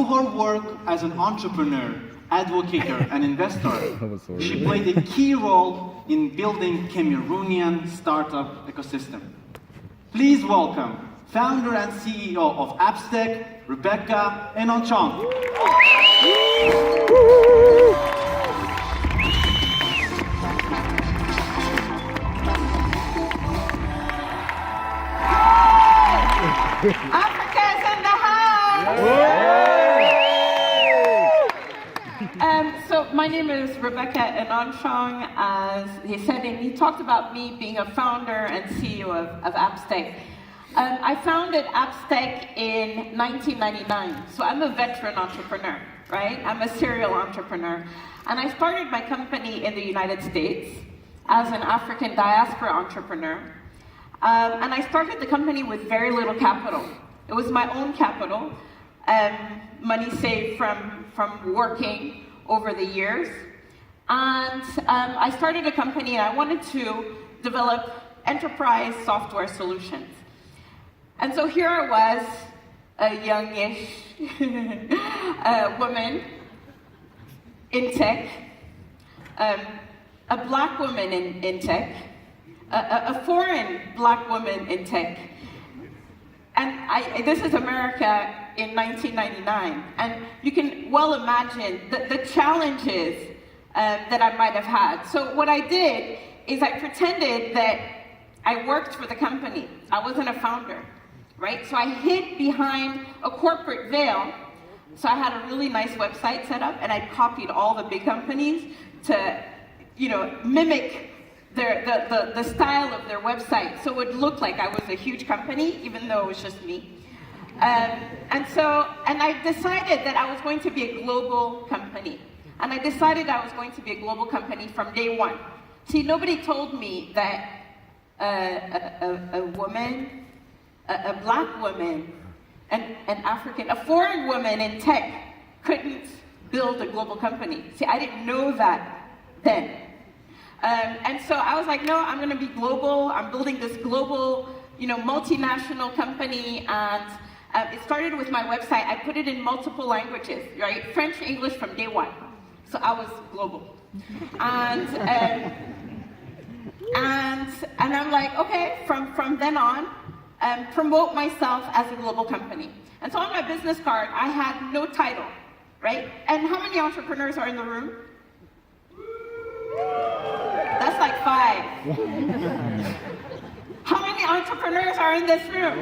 her work as an entrepreneur, advocator, and investor, she played a key role in building Cameroonian startup ecosystem. Please welcome founder and CEO of Appstec, Rebecca Enonchong. Africa's in the house! So my name is Rebecca Enonchong. As he said, and he talked about me being a founder and CEO of Appstec. I founded Appstec in 1999, so I'm a veteran entrepreneur, right? I'm a serial entrepreneur. And I started my company in the United States as an African diaspora entrepreneur. And I started the company with very little capital. It was my own capital, money saved from working over the years. And I started a company and I wanted to develop enterprise software solutions. And so here I was, a youngish woman in tech, a black woman in tech, a foreign black woman in tech. And this is America in 1999. And you can well imagine the challenges that I might have had. So what I did is I pretended that I worked for the company. I wasn't a founder, right? So I hid behind a corporate veil. So I had a really nice website set up and I copied all the big companies to, mimic the style of their website, so it would look like I was a huge company, even though it was just me. And I decided that I was going to be a global company. And I decided I was going to be a global company from day one. See, nobody told me that a woman, a black woman, an African, a foreign woman in tech couldn't build a global company. See, I didn't know that then. And so I was like, no, I'm going to be global. I'm building this global, multinational company. And it started with my website. I put it in multiple languages, right? French, English from day one. So I was global. And I'm like, okay, from then on, promote myself as a global company. And so on my business card, I had no title, right? And how many entrepreneurs are in the room? That's like 5. How many entrepreneurs are in this room?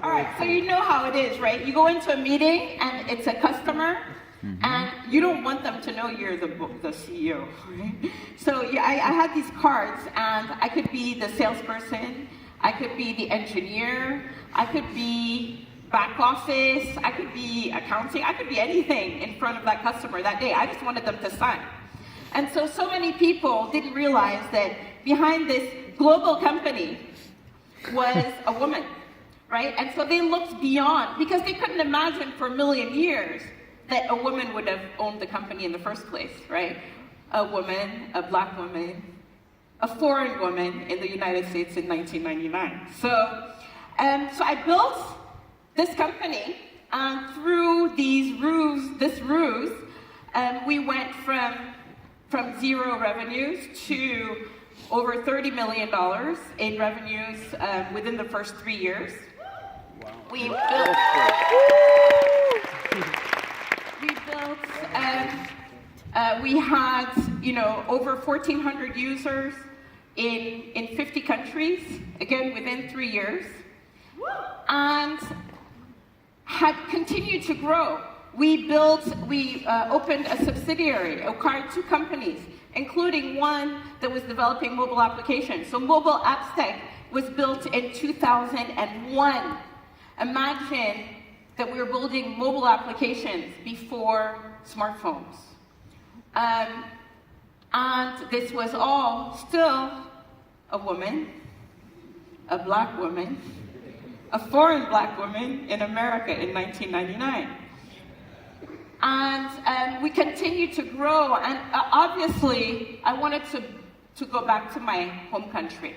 All right, so you know how it is, right? You go into a meeting and it's a customer, and you don't want them to know you're the CEO, right? So yeah, I had these cards, and I could be the salesperson, I could be the engineer, I could be back office, I could be accounting, I could be anything in front of that customer that day. I just wanted them to sign. And so many people didn't realize that behind this global company was a woman, right? And so they looked beyond, because they couldn't imagine for a million years that a woman would have owned the company in the first place, right? A woman, a black woman, a foreign woman in the United States in 1999. So I built this company, and through this ruse, we went from 0 revenues to over $30 million in revenues within the first 3 years. Wow. We had over 1,400 users in 50 countries, again within 3 years, and had continued to grow. We opened a subsidiary, acquired 2 companies, including one that was developing mobile applications. So Mobile Appstec was built in 2001. Imagine that we were building mobile applications before smartphones. And this was all still a woman, a black woman, a foreign black woman in America in 1999. And we continued to grow, and obviously I wanted to go back to my home country.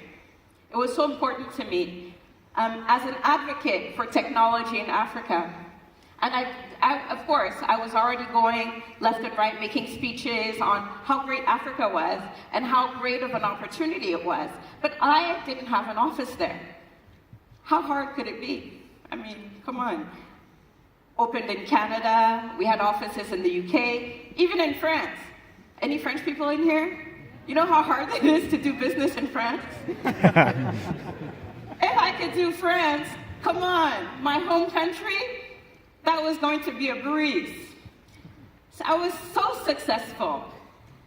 It was so important to me as an advocate for technology in Africa. And of course, I was already going left and right, making speeches on how great Africa was and how great of an opportunity it was. But I didn't have an office there. How hard could it be? I mean, come on. Opened in Canada, we had offices in the UK, even in France. Any French people in here? You know how hard it is to do business in France? If I could do France, come on, my home country, that was going to be a breeze. So I was so successful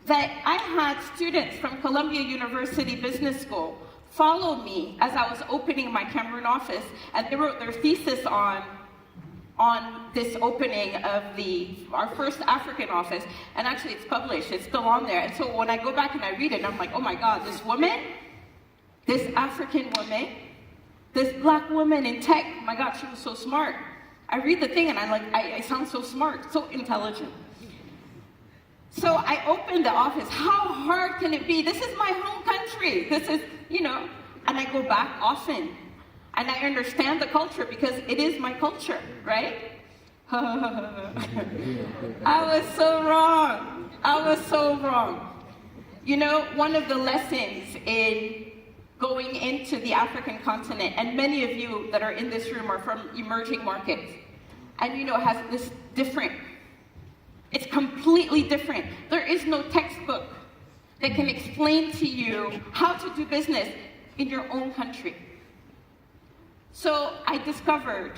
that I had students from Columbia University Business School follow me as I was opening my Cameroon office, and they wrote their thesis on this opening of our first African office, and actually it's published, it's still on there. And so when I go back and I read it, I'm like, oh my God, this woman, this African woman, this black woman in tech, oh my God, she was so smart. I read the thing and I sound so smart, so intelligent. So I opened the office. How hard can it be? This is my home country. This is, and I go back often. And I understand the culture because it is my culture, right? I was so wrong. I was so wrong. One of the lessons in going into the African continent, and many of you that are in this room are from emerging markets, and has this different, it's completely different. There is no textbook that can explain to you how to do business in your own country. So I discovered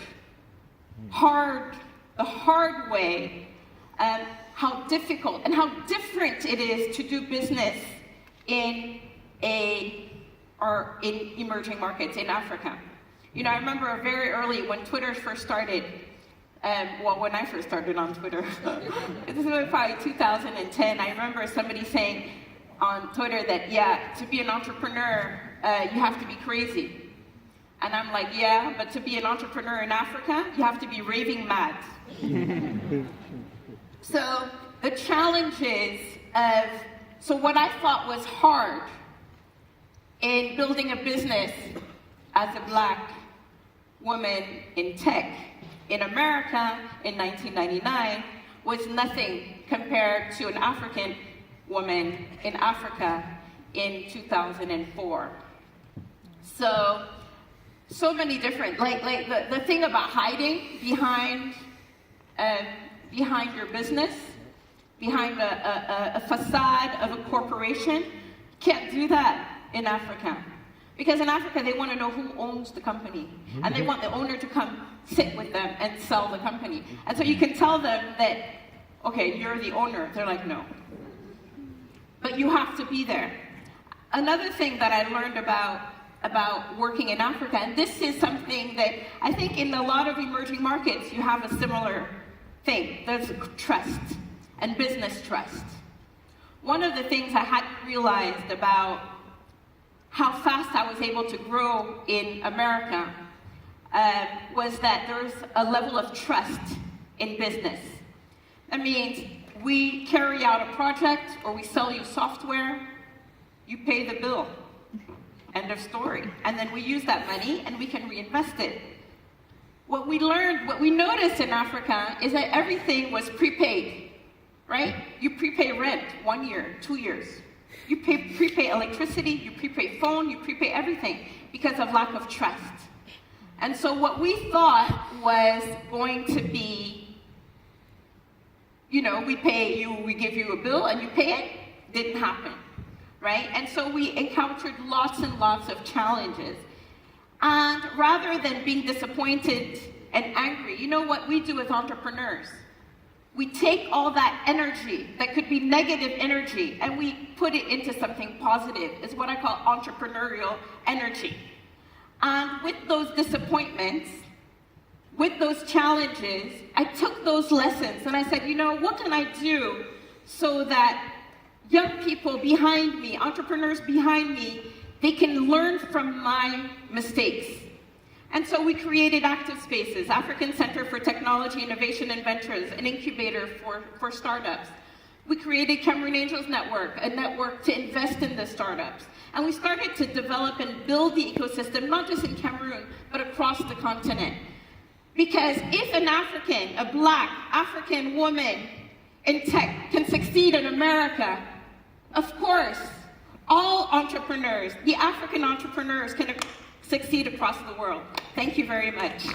the hard way, how difficult and how different it is to do business in emerging markets in Africa. I remember very early when Twitter first started, when I first started on Twitter, this was probably 2010, I remember somebody saying on Twitter that, to be an entrepreneur, you have to be crazy. And I'm like, yeah, but to be an entrepreneur in Africa, you have to be raving mad. So the challenges so what I thought was hard in building a business as a black woman in tech in America in 1999 was nothing compared to an African woman in Africa in 2004. So many different, the thing about hiding behind your business, behind a facade of a corporation, can't do that in Africa. Because in Africa, they want to know who owns the company. And they want the owner to come sit with them and sell the company. And so you can tell them that, okay, you're the owner. They're like, no. But you have to be there. Another thing that I learned about working in Africa, and this is something that I think in a lot of emerging markets, you have a similar thing. There's trust and business trust. One of the things I hadn't realized about how fast I was able to grow in America was that there's a level of trust in business. That means we carry out a project or we sell you software, you pay the bill. End of story. And then we use that money and we can reinvest it. What we noticed in Africa is that everything was prepaid, right? You prepay rent 1 year, 2 years. You prepay electricity, you prepay phone, you prepay everything because of lack of trust. And so what we thought was going to be, we give you a bill and you pay it, didn't happen. Right? And so we encountered lots and lots of challenges. And rather than being disappointed and angry, you know what we do as entrepreneurs? We take all that energy that could be negative energy and we put it into something positive. It's what I call entrepreneurial energy. And with those disappointments, with those challenges, I took those lessons and I said, what can I do so that young people behind me, entrepreneurs behind me, they can learn from my mistakes. And so we created Active Spaces, African Center for Technology, Innovation and Ventures, an incubator for startups. We created Cameroon Angels Network, a network to invest in the startups. And we started to develop and build the ecosystem, not just in Cameroon, but across the continent. Because if an African, a Black African woman in tech can succeed in America, of course, all entrepreneurs, the African entrepreneurs, can succeed across the world. Thank you very much.